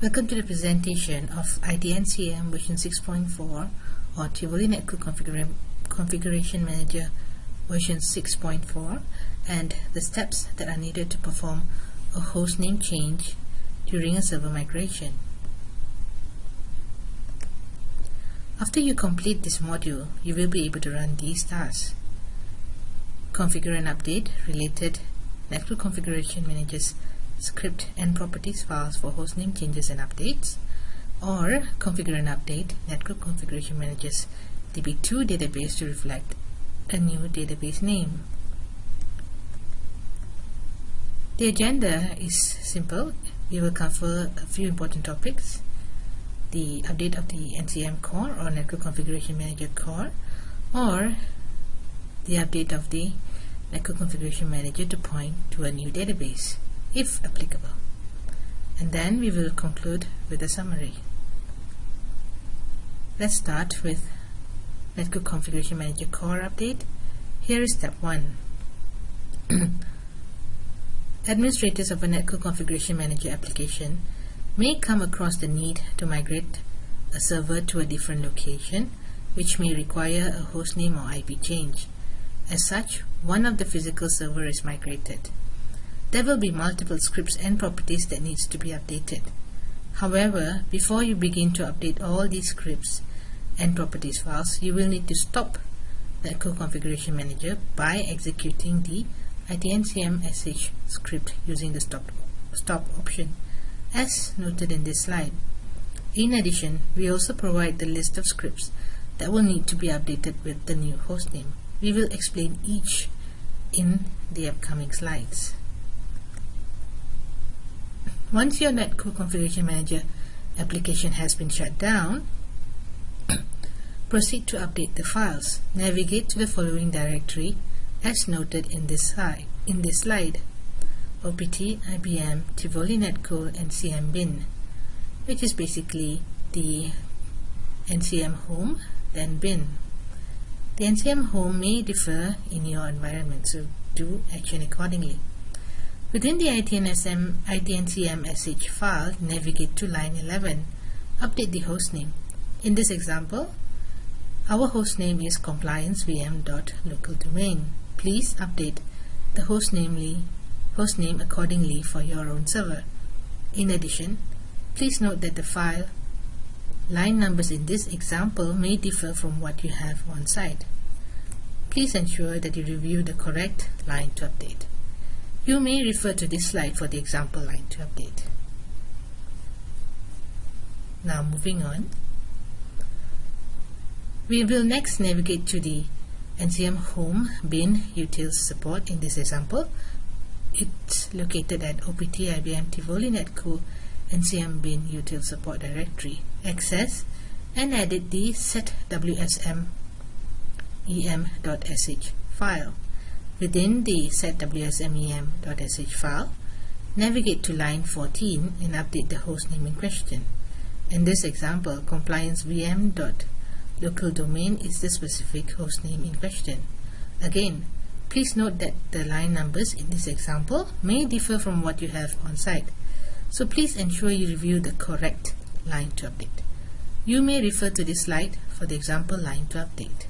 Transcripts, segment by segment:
Welcome to the presentation of ITNCM version 6.4 or Tivoli Network Configuration Manager version 6.4 and the steps that are needed to perform a hostname change during a server migration. After you complete this module, you will be able to run these tasks: configure and update related Network Configuration Manager's script and properties files for hostname changes and updates, or configure and update Network Configuration Manager's DB2 database to reflect a new database name. The agenda is simple. We will cover a few important topics: the update of the NCM core or Network Configuration Manager core, or the update of the Network Configuration Manager to point to a new database, if applicable. And then we will conclude with a summary. Let's start with Network Configuration Manager core update. Here is step 1. Administrators of a Network Configuration Manager application may come across the need to migrate a server to a different location, which may require a hostname or IP change. As such, one of the physical server is migrated. There will be multiple scripts and properties that needs to be updated. However, before you begin to update all these scripts and properties files, you will need to stop the Network Configuration Manager by executing the ITNCM sh script using the stop option, as noted in this slide. In addition, we also provide the list of scripts that will need to be updated with the new hostname. We will explain each in the upcoming slides. Once your Network Configuration Manager application has been shut down, proceed to update the files. Navigate to the following directory as noted in this slide: OPT, IBM, Tivoli Netco, NCM bin, which is basically the NCM home, then bin. The NCM home may differ in your environment, so do action accordingly. Within the ITNCM sh file, navigate to line 11. Update the hostname. In this example, our hostname is compliancevm.localdomain. Please update the hostname accordingly for your own server. In addition, please note that the file line numbers in this example may differ from what you have on site. Please ensure that you review the correct line to update. You may refer to this slide for the example line to update. Now moving on, we will next navigate to the NCM home bin utils support. In this example, it's located at OPT IBM Tivoli Netco NCM bin utils support directory. Access and edit the setwsmem.sh file. Within the setwsmem.sh file, navigate to line 14 and update the hostname in question. In this example, compliancevm.localdomain is the specific hostname in question. Again, please note that the line numbers in this example may differ from what you have on site, so please ensure you review the correct line to update. You may refer to this slide for the example line to update.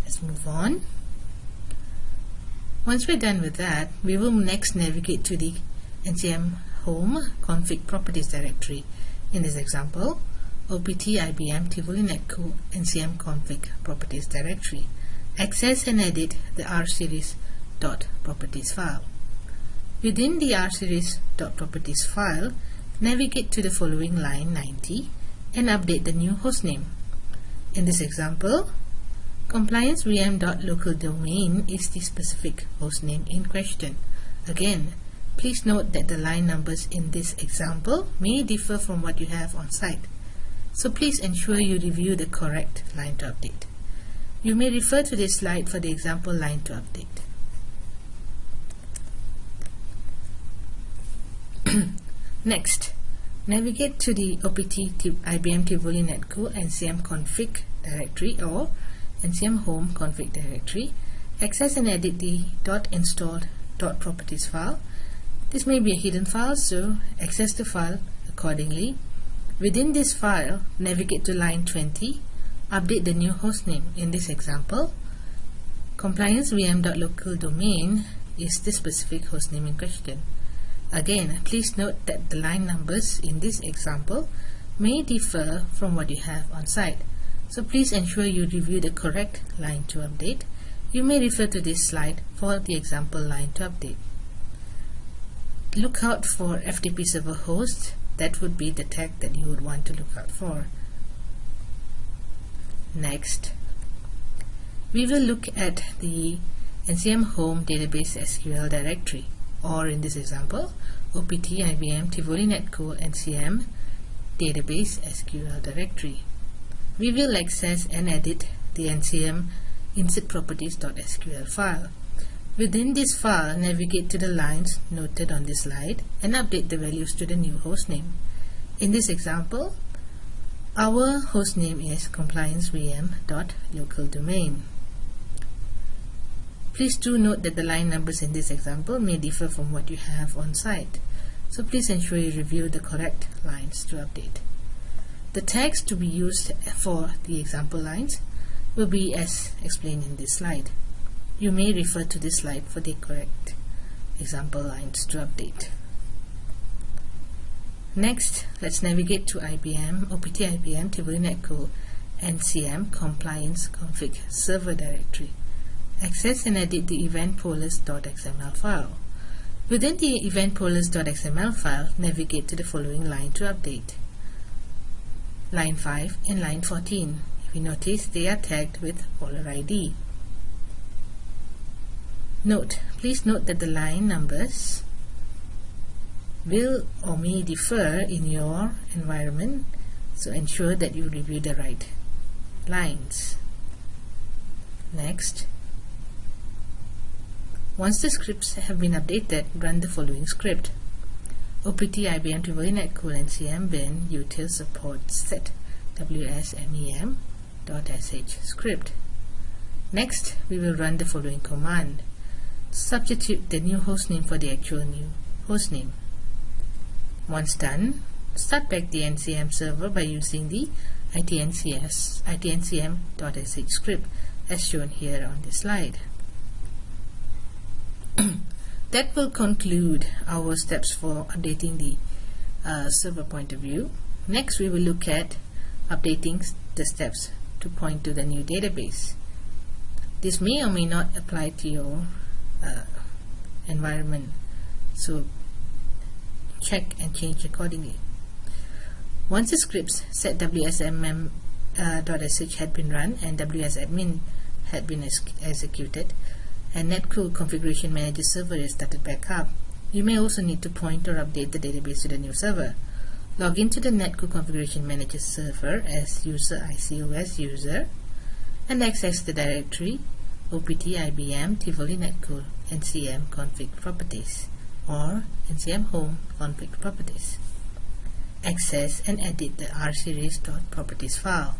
Let's move on. Once we're done with that, we will next navigate to the NCM home config properties directory. In this example, OPT IBM Tivoli Netco NCM config properties directory. Access and edit the rseries.properties file. Within the rseries.properties file, navigate to the following line 90 and update the new hostname. In this example, compliancevm.localdomain is the specific hostname in question. Again, please note that the line numbers in this example may differ from what you have on site, so please ensure you review the correct line to update. You may refer to this slide for the example line to update. Next, navigate to the OPT IBM Tivoli Netco NCM config directory or NCM home config directory. Access and edit the .installed.properties file. This may be a hidden file, so access the file Accordingly, within this file, navigate to line 20, update the new hostname. In this example, compliancevm.localdomain is the specific hostname in question. Again, please note that the line numbers in this example may differ from what you have on site. So please ensure you review the correct line to update. You may refer to this slide for the example line to update. Look out for FTP server host. That would be the tag that you would want to look out for. Next, we will look at the NCM home database SQL directory, or in this example, OPT IBM Tivoli Netco NCM database SQL directory. We will access and edit the NCM insert properties.sql file. Within this file, navigate to the lines noted on this slide and update the values to the new hostname. In this example, our hostname is compliancevm.localdomain. Please do note that the line numbers in this example may differ from what you have on site, so please ensure you review the correct lines to update. The tags to be used for the example lines will be as explained in this slide. You may refer to this slide for the correct example lines to update. Next, let's navigate to IBM OPT IBM Tivoli Netco NCM compliance config server directory. Access and edit the eventpollers.xml file. Within the eventpollers.xml file, navigate to the following line to update. Line 5 and line 14. If you notice, they are tagged with caller ID. Please note that the line numbers will or may differ in your environment, so ensure that you review the right lines. Next, once the scripts have been updated, run the following script. OPT IBM Tivoli Netco NCM bin util support set wsmem.sh script. Next, we will run the following command. Substitute the new hostname for the actual new hostname. Once done, start back the NCM server by using the ITNCM.sh script as shown here on this slide. That will conclude our steps for updating the server point of view. Next, we will look at updating the steps to point to the new database. This may or may not apply to your environment, so check and change accordingly. Once the scripts set wsmm.sh had been run and wsadmin had been executed, and Netco Configuration Manager server is started back up, you may also need to point or update the database to the new server. Log into the Netco Configuration Manager server as user ICOS user and access the directory OPT IBM Tivoli Netco NCM config properties or NCM home config properties. Access and edit the rseries.properties file.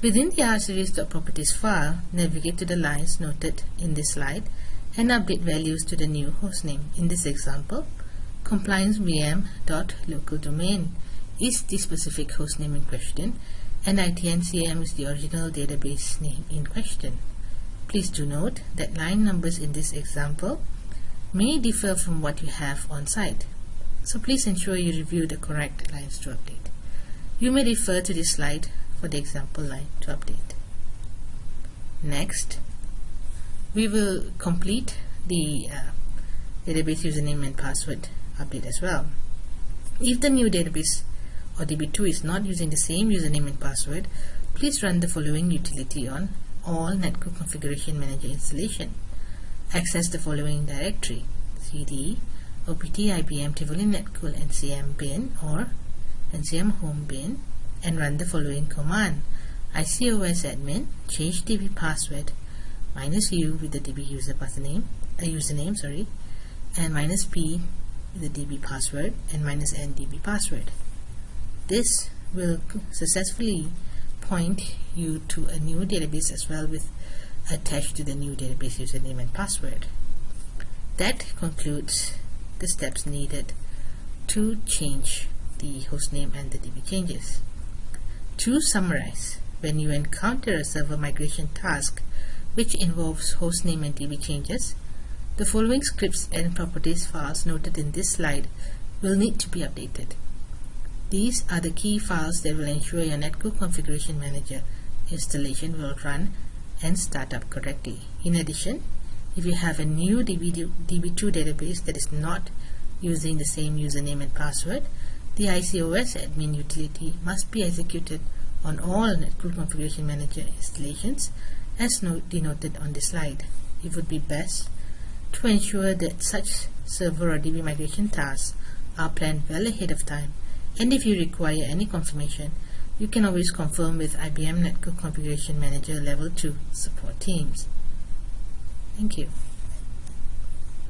Within the rseries.properties file, navigate to the lines noted in this slide and update values to the new hostname. In this example, compliancevm.localdomain is the specific hostname in question, and ITNCM is the original database name in question. Please do note that line numbers in this example may differ from what you have on site, so please ensure you review the correct lines to update. You may refer to this slide for the example line to update. Next, we will complete the database username and password update as well. If the new database or DB2 is not using the same username and password, please run the following utility on all Netco Configuration Manager installation. Access the following directory: cd opt IBM Tivoli Netco NCM bin or NCM home bin, and run the following command: ICOS admin change DB password -u with the DB username, and -p with the DB password, and -n DB password. This will successfully point you to a new database as well, with attached to the new database username and password. That concludes the steps needed to change the hostname and the DB changes. To summarize, when you encounter a server migration task which involves hostname and DB changes, the following scripts and properties files noted in this slide will need to be updated. These are the key files that will ensure your Netcore Configuration Manager installation will run and start up correctly. In addition, if you have a new DB2 database that is not using the same username and password, the ICOS admin utility must be executed on all Netcore Configuration Manager installations as denoted on this slide. It would be best to ensure that such server or DB migration tasks are planned well ahead of time, and if you require any confirmation, you can always confirm with IBM Netcore Configuration Manager Level 2 support teams. Thank you.